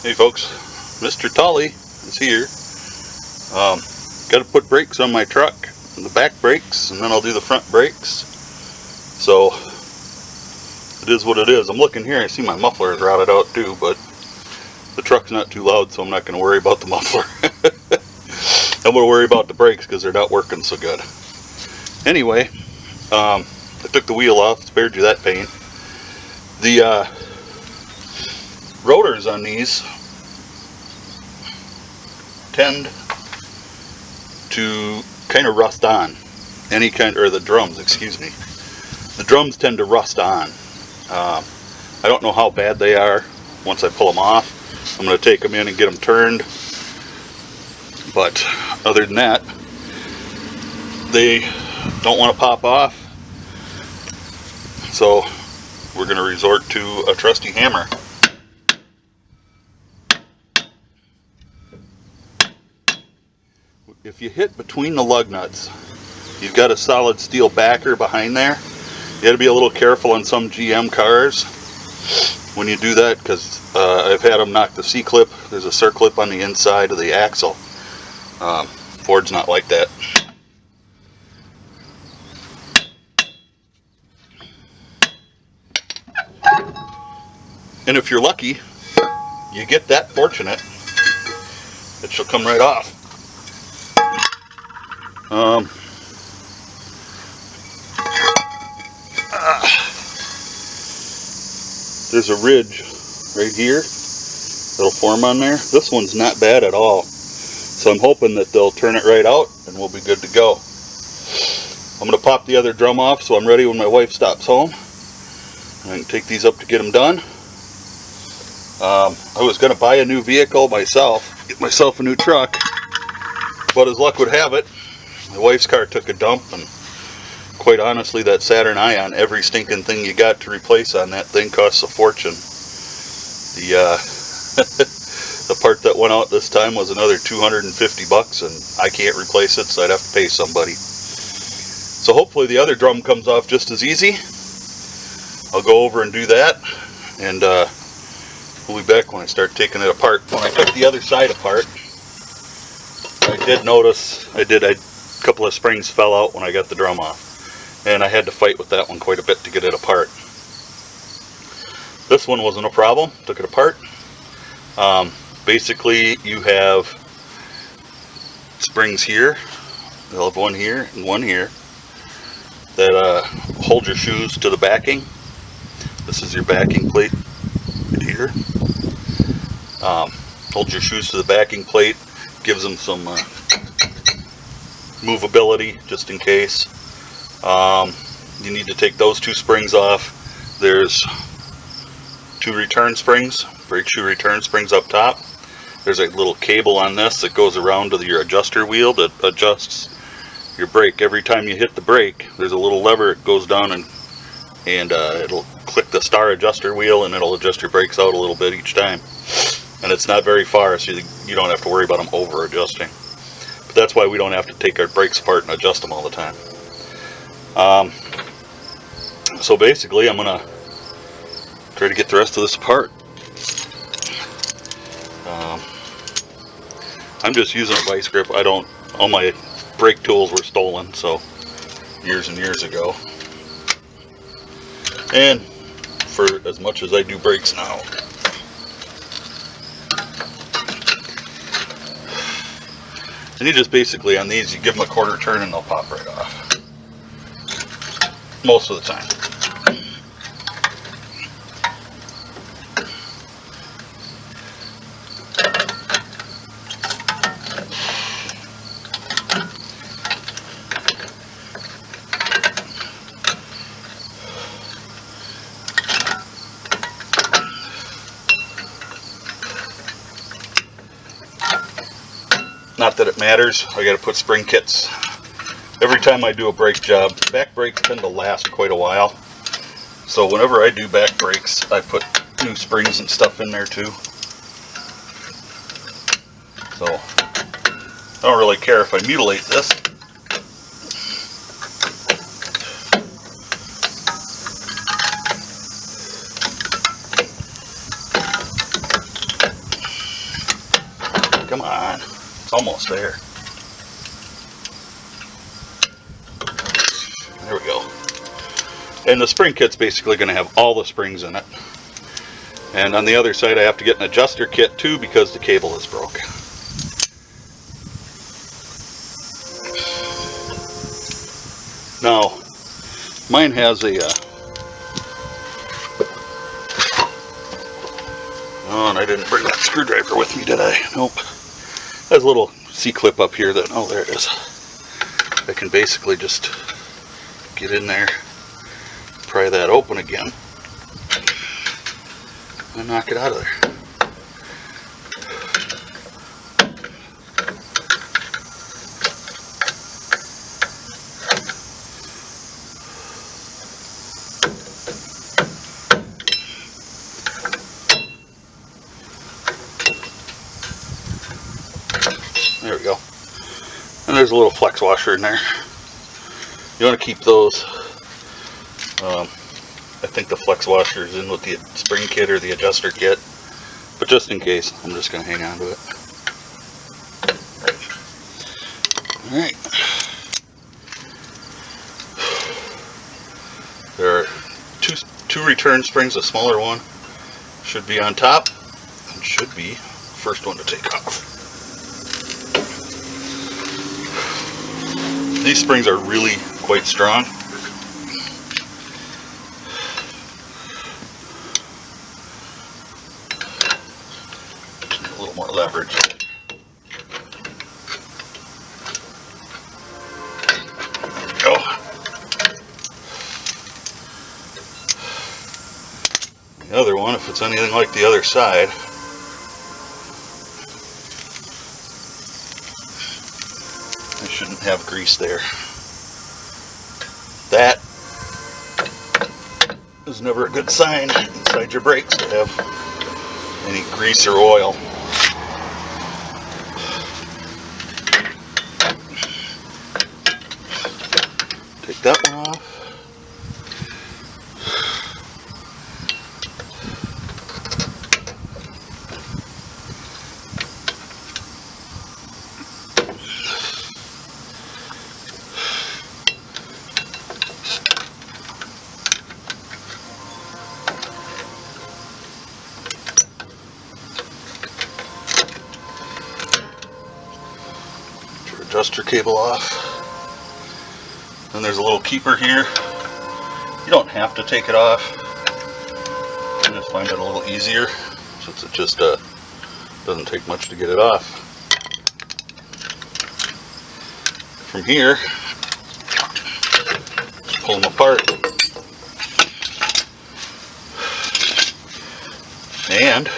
Hey folks, Mr. Tolly is here. Got to put brakes on my truck, the back brakes, and then I'll do the front brakes. So it is what it is. I'm looking here, I see my muffler is routed out too, but the truck's not too loud, so I'm not going to worry about the muffler. I'm going to worry about the brakes because they're not working so good. Anyway, I took the wheel off, spared you that pain. The rotors on these tend to kind of rust on. Or the drums, excuse me. The drums tend to rust on. I don't know how bad they are once I pull them off. I'm going to take them in and get them turned. But other than that, they don't want to pop off. So we're going to resort to a trusty hammer. If you hit between the lug nuts, you've got a solid steel backer behind there. You got to be a little careful on some GM cars when you do that, because I've had them knock the C-clip. There's a circlip on the inside of the axle. Ford's not like that. And if you're lucky, you get that fortunate, it shall come right off. There's a ridge right here that'll form on there. This one's not bad at all, so I'm hoping that they'll turn it right out and we'll be good to go. I'm going to pop the other drum off so I'm ready when my wife stops home. I can take these up to get them done. I was going to buy a new vehicle myself, get myself a new truck, but as luck would have it, my wife's car took a dump, and quite honestly, that Saturn Ion, every stinking thing you got to replace on that thing costs a fortune. The part that went out this time was another $250, and I can't replace it, so I'd have to pay somebody. So hopefully the other drum comes off just as easy. I'll go over and do that, and we'll be back when I start taking it apart. When I took the other side apart, I did notice a couple of springs fell out when I got the drum off, and I had to fight with that one quite a bit to get it apart. This one wasn't a problem. Took it apart. Basically, you have springs here. You'll have one here and one here that hold your shoes to the backing. This is your backing plate right here. Hold your shoes to the backing plate. Gives them some movability just in case. You need to take those two springs off. There's two return springs, brake shoe return springs up top. There's a little cable on this that goes around to your adjuster wheel that adjusts your brake. Every time you hit the brake, there's a little lever that goes down and it'll click the star adjuster wheel, and it'll adjust your brakes out a little bit each time. And it's not very far, so you don't have to worry about them over adjusting. But that's why we don't have to take our brakes apart and adjust them all the time. So basically, I'm gonna try to get the rest of this apart. I'm just using a vice grip. All my brake tools were stolen, so years and years ago. And for as much as I do brakes now, and you just basically, on these, you give them a quarter turn and they'll pop right off. Most of the time. Not that it matters. I got to put spring kits every time I do a brake job. Back brakes tend to last quite a while, so whenever I do back brakes, I put new springs and stuff in there too. So I don't really care if I mutilate this. It's almost there. There we go. And the spring kit's basically going to have all the springs in it. And on the other side I have to get an adjuster kit too because the cable is broke. Now, mine has a oh, and I didn't bring that screwdriver with me, did I? Nope. There's a little C-clip up here that, oh, there it is. I can basically just get in there, pry that open again, and knock it out of there. There we go. And there's a little flex washer in there. You want to keep those. I think the flex washer is in with the spring kit or the adjuster kit. But just in case, I'm just going to hang on to it. Alright. There are two return springs. A smaller one should be on top and should be the first one to take off. These springs are really quite strong. A little more leverage. There we go. The other one, if it's anything like the other side, shouldn't have grease there. That is never a good sign inside your brakes to have any grease or oil. Take that one off. Adjuster cable off. Then there's a little keeper here. You don't have to take it off. I just find it a little easier since it just doesn't take much to get it off. From here, just pull them apart. And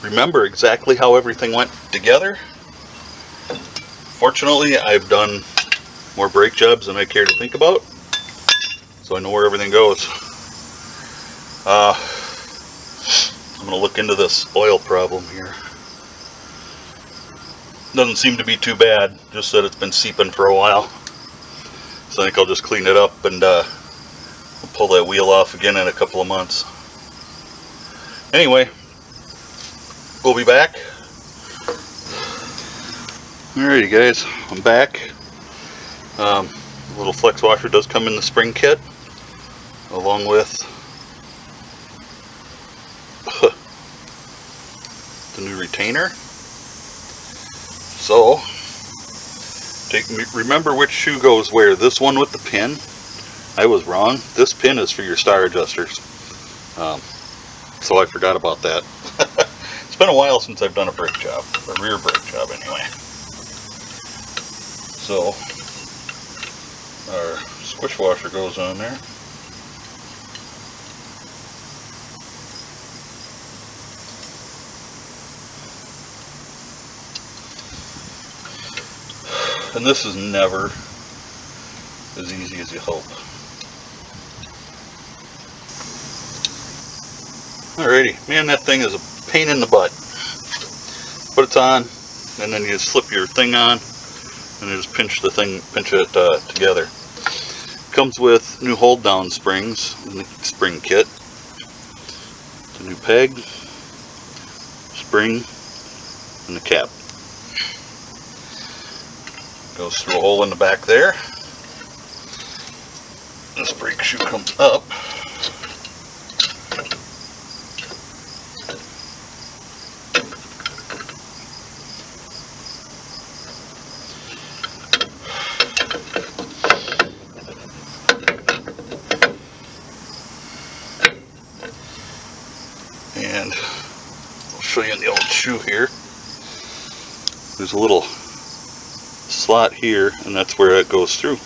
remember exactly how everything went together. Fortunately, I've done more brake jobs than I care to think about, so I know where everything goes. I'm going to look into this oil problem here. Doesn't seem to be too bad, just that it's been seeping for a while. So I think I'll just clean it up and we'll pull that wheel off again in a couple of months. Anyway, we'll be back. Alrighty guys, I'm back. The little flex washer does come in the spring kit, along with the new retainer. So, remember which shoe goes where. This one with the pin, I was wrong. This pin is for your star adjusters. So I forgot about that. It's been a while since I've done a brake job, a rear brake job anyway. So, our squish washer goes on there. And this is never as easy as you hope. Alrighty, man, that thing is a pain in the butt. But it's on, and then you slip your thing on, and you just pinch it together. Comes with new hold down springs in the spring kit. The new peg, spring, and the cap. Goes through a hole in the back there. This brake shoe comes up. And I'll show you in the old shoe here. There's a little slot here, and that's where it goes through.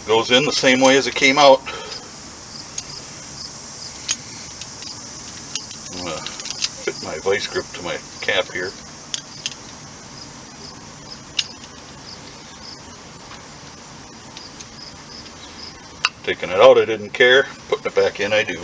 Goes in the same way as it came out. I'm going to fit my vice grip to my cap here. Taking it out, I didn't care. Putting it back in, I do.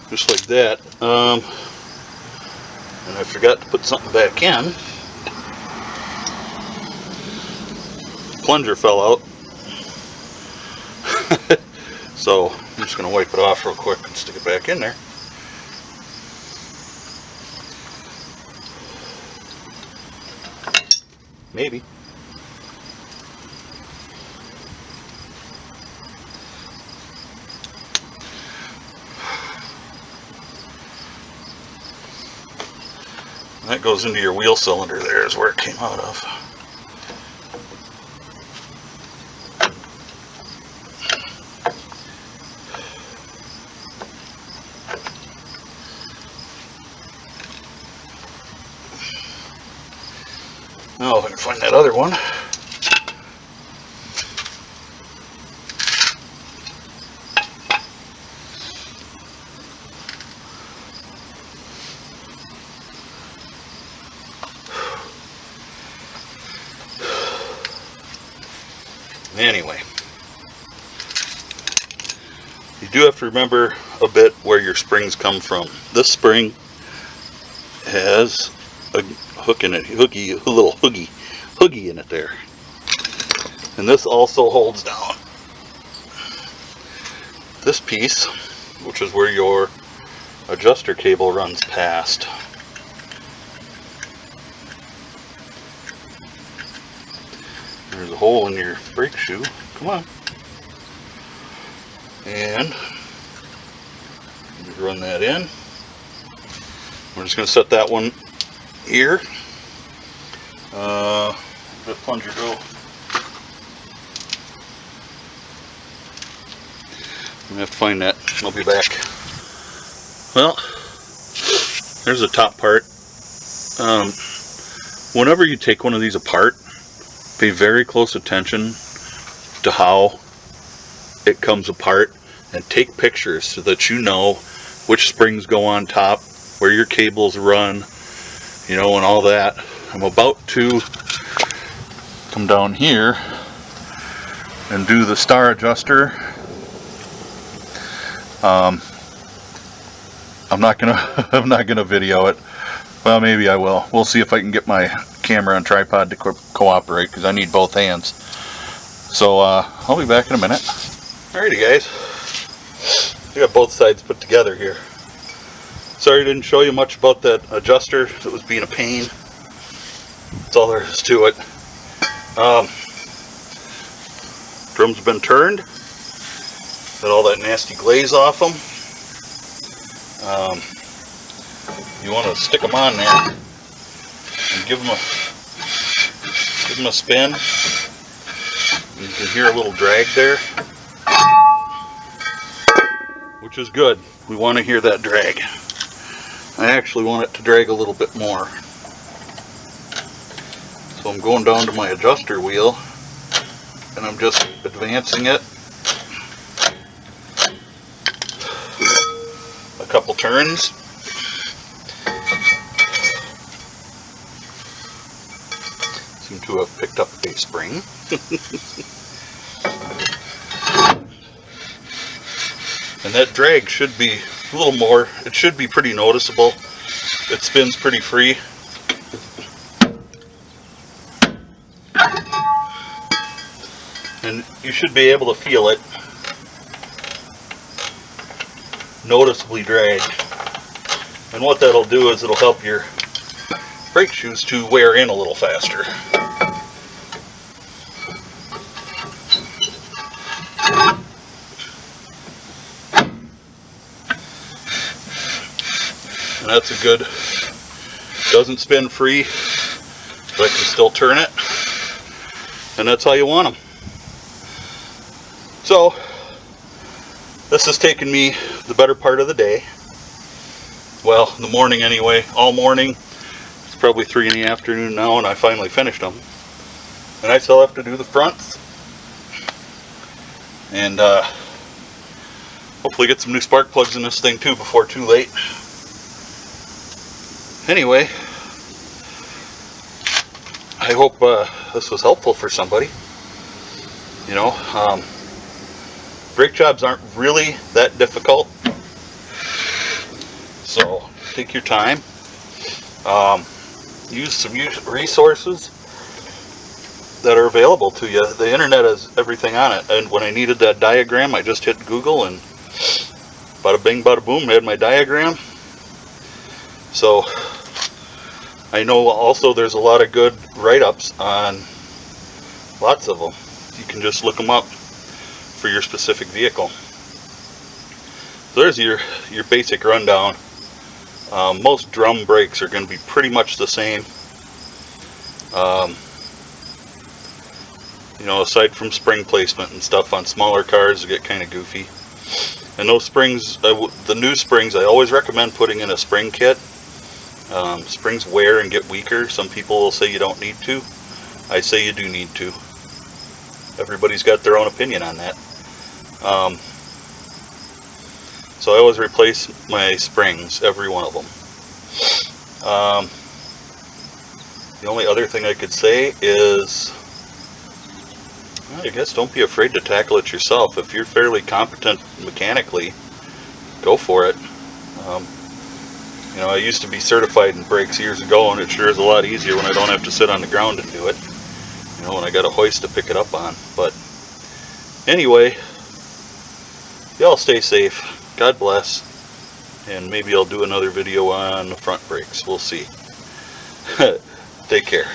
Just like that. And I forgot to put something back in. Plunger fell out. So I'm just going to wipe it off real quick and stick it back in there. Maybe. That goes into your wheel cylinder. There is where it came out of. Now if I can find that other one. Anyway, you do have to remember a bit where your springs come from. This spring has a hook in it, a little hoogie in it there. And this also holds down this piece, which is where your adjuster cable runs past. There's a hole in your brake shoe. Come on. And run that in. We're just going to set that one here. Let the plunger go. I'm going to have to find that. I'll be back. Well, there's the top part. Whenever you take one of these apart, pay very close attention to how it comes apart and take pictures so that you know which springs go on top, where your cables run, you know, and all that. I'm about to come down here and do the star adjuster. I'm not gonna video it. Well, maybe I will. We'll see if I can get my camera and tripod to cooperate, because I need both hands. So I'll be back in a minute. Alrighty guys, I got both sides put together here. Sorry I didn't show you much about that adjuster. It was being a pain. That's all there is to it. Drums have been turned. Got all that nasty glaze off them. You want to stick them on there and give them a spin. You can hear a little drag there, which is good. We want to hear that drag. I actually want it to drag a little bit more. So So I'm going down to my adjuster wheel and I'm just advancing it a couple turns. Seem to have picked up a spring. And that drag should be a little more, it should be pretty noticeable. It spins pretty free. And you should be able to feel it noticeably drag. And what that'll do is it'll help your brake shoes to wear in a little faster. And that's a good, doesn't spin free, but I can still turn it. And that's how you want them. So, this has taken me the better part of the day. Well, in the morning anyway, all morning. It's probably 3 in the afternoon now and I finally finished them. And I still have to do the fronts. And hopefully get some new spark plugs in this thing too before too late. Anyway, I hope this was helpful for somebody. You know, brake jobs aren't really that difficult, so take your time. Use some resources that are available to you. The internet has everything on it, and when I needed that diagram, I just hit Google and bada bing bada boom, I had my diagram. So I know also there's a lot of good write-ups on lots of them. You can just look them up for your specific vehicle. So there's your basic rundown. Most drum brakes are going to be pretty much the same. You know, aside from spring placement and stuff on smaller cars, they get kind of goofy. And those springs, the new springs, I always recommend putting in a spring kit. Springs wear and get weaker. Some people will say you don't need to. I say you do need to. Everybody's got their own opinion on that. So I always replace my springs, every one of them. The only other thing I could say is, well, I guess don't be afraid to tackle it yourself. If you're fairly competent mechanically, go for it. You know, I used to be certified in brakes years ago, and it sure is a lot easier when I don't have to sit on the ground and do it. You know, when I got a hoist to pick it up on. But anyway, y'all stay safe. God bless. And maybe I'll do another video on the front brakes. We'll see. Take care.